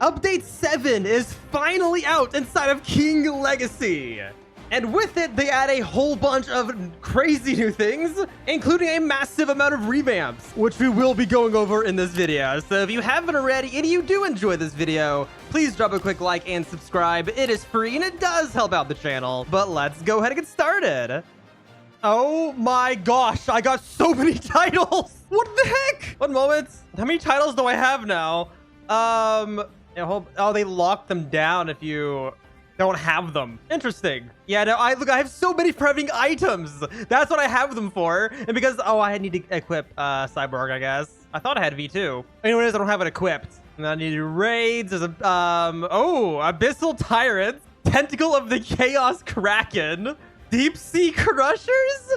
Update 7 is finally out inside of King Legacy. And with it, they add a whole bunch of crazy new things, including a massive amount of revamps, which we will be going over in this video. So if you haven't already and you do enjoy this video, please drop a quick like and subscribe. It is free and it does help out the channel. But let's go ahead and get started. Oh my gosh, I got so many titles. What the heck? One moment. How many titles do I have now? Oh, they lock them down if you don't have them. Interesting. Yeah, no, I have so many for having items. That's what I have them for. And because, I need to equip Cyborg, I guess. I thought I had V2. Anyways, I don't have it equipped. And I need raids. There's a, Abyssal Tyrants, Tentacle of the Chaos Kraken, Deep Sea Crushers,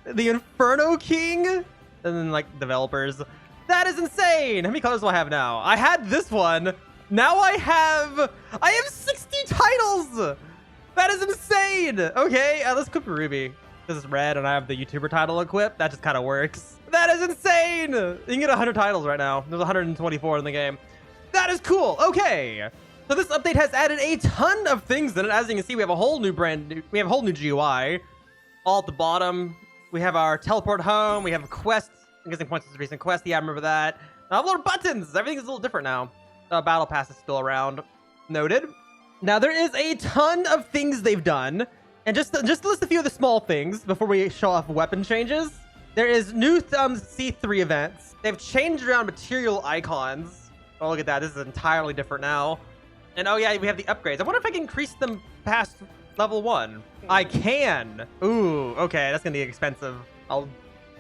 the Inferno King, and then like developers. That is insane. How many colors do I have now? I had this one. Now I have 60 titles. That is insane. Okay, let's equip Ruby. This is red and I have the YouTuber title equipped. That just kind of works. That is insane. You can get 100 titles right now. There's 124 in the game. That is cool. Okay. So this update has added a ton of things in it. As you can see, we have a whole new GUI. All at the bottom, we have our teleport home. We have a quest. I'm guessing points to recent quest. Yeah, I remember that. A lot of buttons. Everything is a little different now. Battle pass is still around. Noted. Now there is a ton of things they've done, and just to list a few of the small things before we show off weapon changes. There is new C3 events. They've changed around material icons. Oh, look at that. This is entirely different now. And oh yeah, we have the upgrades. I wonder if I can increase them past level 1. I can. Ooh, okay, that's gonna be expensive. I'll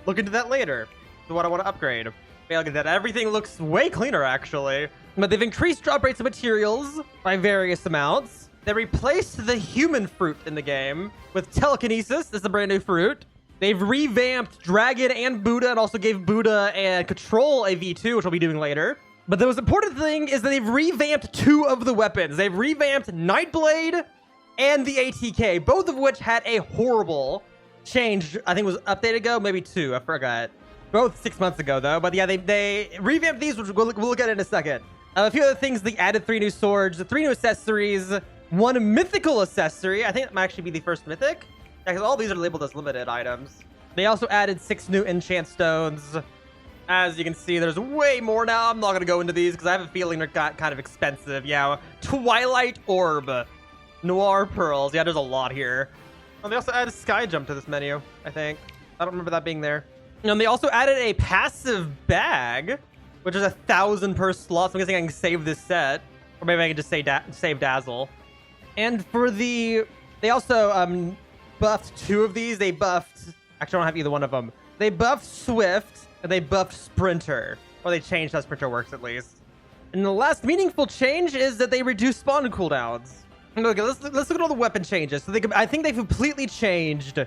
look into that later. So what I want to upgrade. Yeah, look at that. Everything looks way cleaner actually. But they've increased drop rates of materials by various amounts. They replaced the human fruit in the game with telekinesis. This is a brand new fruit. They've revamped Dragon and Buddha and also gave Buddha and Control a V2, which we'll be doing later. But the most important thing is that they've revamped 2 of the weapons. They've revamped Nightblade and the ATK, both of which had a horrible change. I think it was update ago, maybe 2. I forgot. Both 6 months ago, though. But yeah, they revamped these, which we'll look at in a second. A few other things, they added 3 new swords, 3 new accessories, 1 mythical accessory. I think that might actually be the first mythic. Yeah, because all these are labeled as limited items. They also added 6 new enchant stones. As you can see, there's way more now. I'm not going to go into these because I have a feeling they're kind of expensive. Yeah, Twilight Orb, Noir Pearls. Yeah, there's a lot here. Oh, they also added Sky Jump to this menu, I think. I don't remember that being there. And they also added a passive bag, which is 1,000 per slot. So I'm guessing I can save this set. Or maybe I can just save Dazzle. And for the... They also buffed 2 of these. They buffed... Actually, I don't have either one of them. They buffed Swift, and they buffed Sprinter. Or they changed how Sprinter works, at least. And the last meaningful change is that they reduced spawn cooldowns. Okay, let's look at all the weapon changes. So I think they've completely changed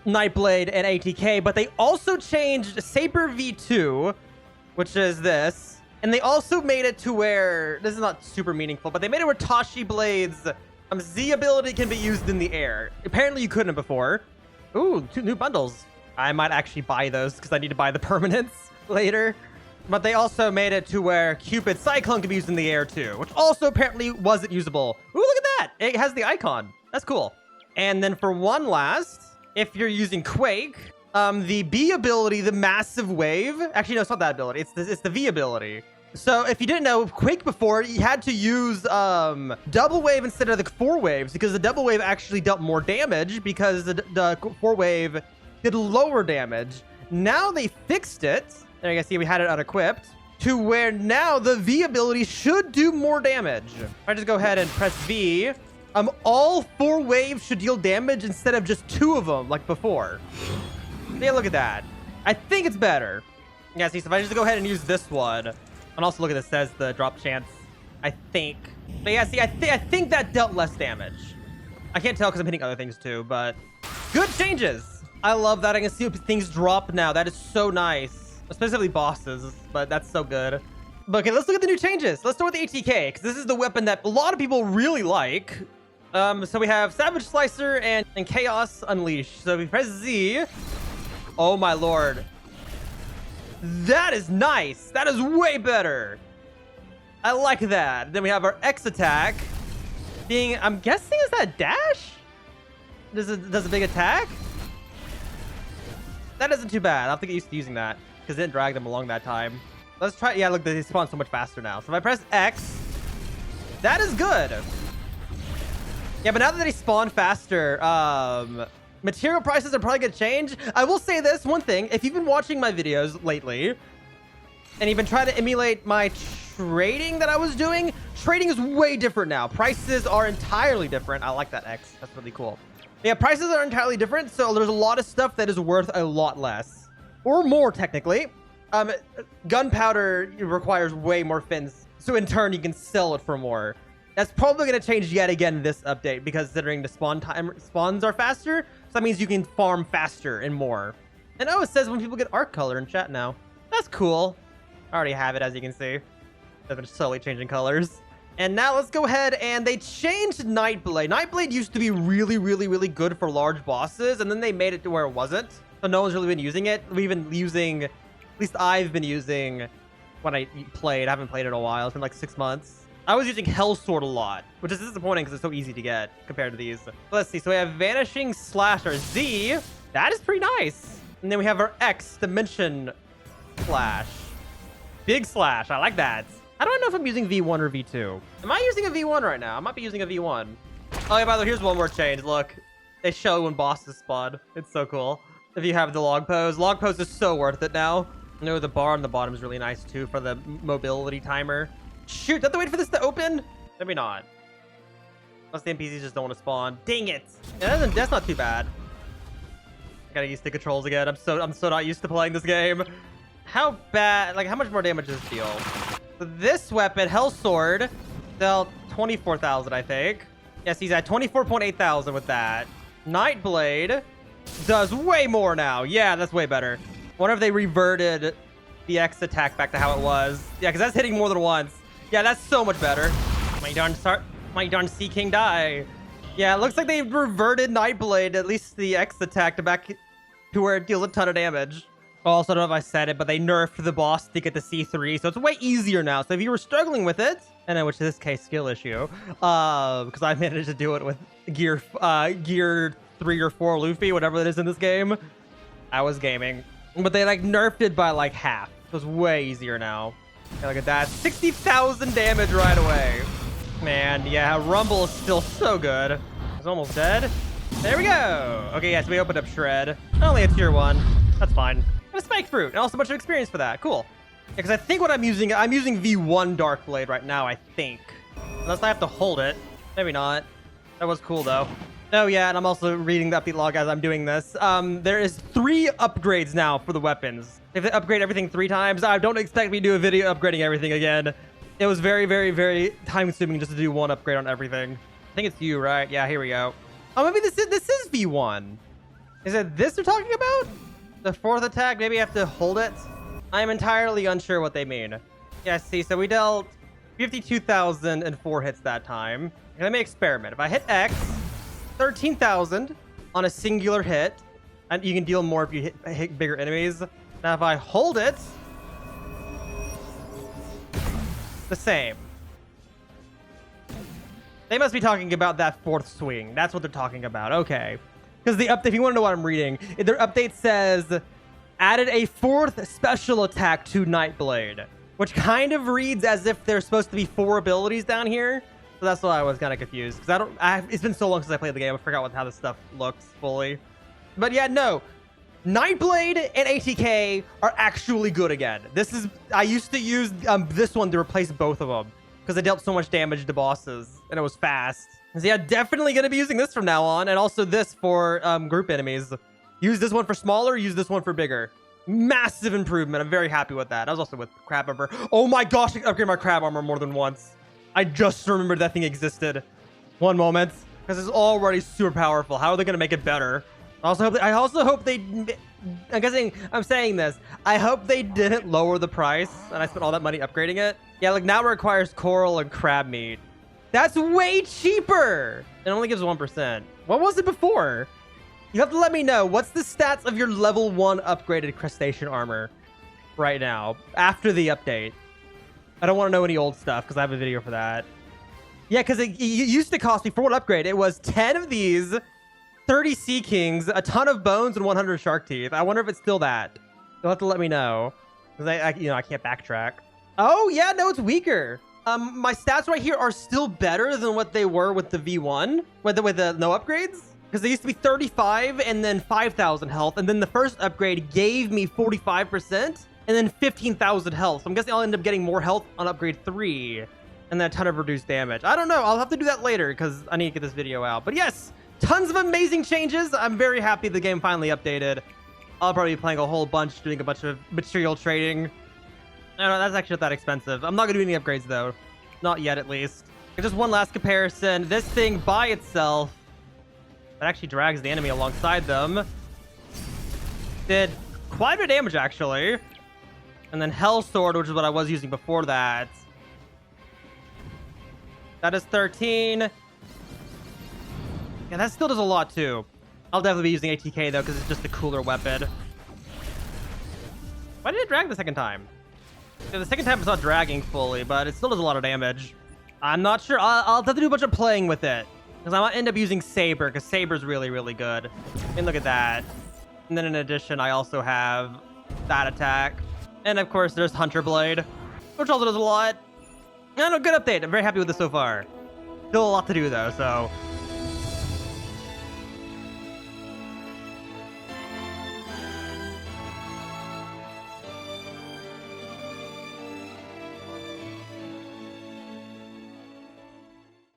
Nightblade and ATK, but they also changed Saber V2, which is this. And they also made it to where, this is not super meaningful, but they made it where Tashi Blade's Z ability can be used in the air. Apparently you couldn't before. Ooh, 2 new bundles. I might actually buy those because I need to buy the permanents later. But they also made it to where Cupid's Cyclone can be used in the air too, which also apparently wasn't usable. Ooh, look at that. It has the icon. That's cool. And then for one last, if you're using Quake, the B ability, the massive wave. Actually, no, it's not that ability. It's the V ability. So if you didn't know, Quake before, you had to use double wave instead of the 4 waves because the double wave actually dealt more damage because the 4 wave did lower damage. Now they fixed it. There you can see we had it unequipped to where now the V ability should do more damage. If I just go ahead and press V, all 4 waves should deal damage instead of just 2 of them like before. Yeah, look at that. I think it's better. Yeah, see, so if I just go ahead and use this one, and also look at this, says the drop chance, I think. But yeah, see, I think that dealt less damage. I can't tell because I'm hitting other things too, but good changes. I love that I can see things drop now. That is so nice, especially bosses, but that's so good. But okay, let's look at the new changes. Let's start with the ATK because this is the weapon that a lot of people really like. So we have Savage Slicer and Chaos Unleash. So if we press Z, oh my lord. That is nice. That is way better. I like that. Then we have our X attack being, I'm guessing, is that dash? Does a big attack? That isn't too bad. I don't think I used to using that because it didn't drag them along that time. Let's try. Yeah, look, they spawn so much faster now. So if I press X, that is good. Yeah, but now that they spawn faster, material prices are probably going to change. I will say this one thing. If you've been watching my videos lately and you've been trying to emulate my trading that I was doing, trading is way different now. Prices are entirely different. I like that X. That's really cool. Yeah, prices are entirely different. So there's a lot of stuff that is worth a lot less or more technically. Gunpowder requires way more fins. So in turn, you can sell it for more. That's probably going to change yet again this update because considering the spawns are faster. So that means you can farm faster and more. And oh, it says when people get art color in chat now. That's cool. I already have it, as you can see. They've been slowly changing colors. And now let's go ahead and they changed Nightblade. Nightblade used to be really, really, really good for large bosses. And then they made it to where it wasn't. So no one's really been using it. We've been using, at least I've been using when I played. I haven't played in a while. It's been like 6 months. I was using Hellsword a lot, which is disappointing because it's so easy to get compared to these. Let's see. So we have Vanishing Slasher Z. That is pretty nice. And then we have our X Dimension Slash. Big Slash. I like that. I don't know if I'm using V1 or V2. Am I using a V1 right now? I might be using a V1. Oh, yeah, by the way, here's one more change. Look, they show when bosses spawn. It's so cool. If you have the log pose is so worth it now. You know, the bar on the bottom is really nice too for the mobility timer. Shoot, do I have to wait for this to open? Maybe not. Unless the NPCs just don't want to spawn. Dang it. Yeah, that's not too bad. I gotta use the controls again. I'm so not used to playing this game. How bad, like how much more damage does this deal? So this weapon, Hellsword, dealt 24,000, I think. Yes, he's at 24.8 thousand with that. Nightblade does way more now. Yeah, that's way better. Wonder if they reverted the X attack back to how it was. Yeah, because that's hitting more than once. Yeah, that's so much better. My darn Sea King die. Yeah, it looks like they reverted Nightblade, at least the X attack, to back to where it deals a ton of damage. Also, I don't know if I said it, but they nerfed the boss to get the C3, so it's way easier now. So if you were struggling with it, and in which in this case skill issue, because I managed to do it with gear 3 or 4 Luffy, whatever it is in this game, I was gaming. But they like nerfed it by like half. So it's way easier now. Yeah, look at that, 60,000 damage right away. Man, yeah, Rumble is still so good. It's almost dead. There we go. Okay, yes, we opened up Shred. Only a tier 1. That's fine. And a Spike Fruit, and also a bunch of experience for that. Cool. Because I think what I'm using V1 Dark Blade right now, I think. Unless I have to hold it. Maybe not. That was cool, though. Oh, yeah, and I'm also reading the update log as I'm doing this. There is 3 upgrades now for the weapons. If they upgrade everything 3 times, I don't expect me to do a video upgrading everything again. It was very, very, very time-consuming just to do 1 upgrade on everything. I think it's you, right? Yeah, here we go. Oh, maybe this is V1. Is it this they're talking about? The 4th attack? Maybe I have to hold it? I'm entirely unsure what they mean. Yeah, see, so we dealt 52,004 hits that time. Okay, let me experiment. If I hit X, 13,000 on a singular hit. And you can deal more if you hit bigger enemies. Now, if I hold it, the same. They must be talking about that 4th swing. That's what they're talking about. Okay. Because the update, if you want to know what I'm reading, their update says, added a 4th special attack to Nightblade, which kind of reads as if there's supposed to be 4 abilities down here. So that's why I was kind of confused. Because it's been so long since I played the game. I forgot how this stuff looks fully. But yeah, no. Nightblade and ATK are actually good again. I used to use this one to replace both of them because it dealt so much damage to bosses and it was fast. So yeah, definitely going to be using this from now on, and also this for group enemies. Use this one for smaller, use this one for bigger. Massive improvement. I'm very happy with that. I was also with crab armor. Oh my gosh, I upgraded my crab armor more than once. I just remembered that thing existed. One moment, because it's already super powerful. How are they going to make it better? I also hope they, I'm saying this. I hope they didn't lower the price and I spent all that money upgrading it. Yeah, like now it requires coral and crab meat. That's way cheaper. It only gives 1%. What was it before? You have to let me know. What's the stats of your level 1 upgraded crustacean armor right now after the update? I don't want to know any old stuff because I have a video for that. Yeah, because it used to cost me, for one upgrade, it was 10 of these, 30 Sea Kings, a ton of bones, and 100 Shark Teeth. I wonder if it's still that. You'll have to let me know. Because I can't backtrack. Oh, yeah, no, it's weaker. My stats right here are still better than what they were with the V1, with the no upgrades. Because they used to be 35 and then 5,000 health. And then the first upgrade gave me 45% and then 15,000 health. So I'm guessing I'll end up getting more health on upgrade 3. And then a ton of reduced damage. I don't know. I'll have to do that later because I need to get this video out. But yes, tons of amazing changes. I'm very happy the game finally updated. I'll probably be playing a whole bunch, doing a bunch of material trading. I don't know, that's actually not that expensive. I'm not going to do any upgrades, though. Not yet, at least. And just one last comparison. This thing by itself, that actually drags the enemy alongside them. Did quite a bit of damage, actually. And then Hell Sword, which is what I was using before that. That is 13. Yeah, that still does a lot, too. I'll definitely be using ATK, though, because it's just a cooler weapon. Why did it drag the second time? Yeah, the second time it's not dragging fully, but it still does a lot of damage. I'm not sure. I'll have to do a bunch of playing with it. Because I might end up using Saber, because Saber's really, really good. I mean, look at that. And then in addition, I also have that attack. And of course, there's Hunter Blade, which also does a lot. And a good update. I'm very happy with this so far. Still a lot to do, though, so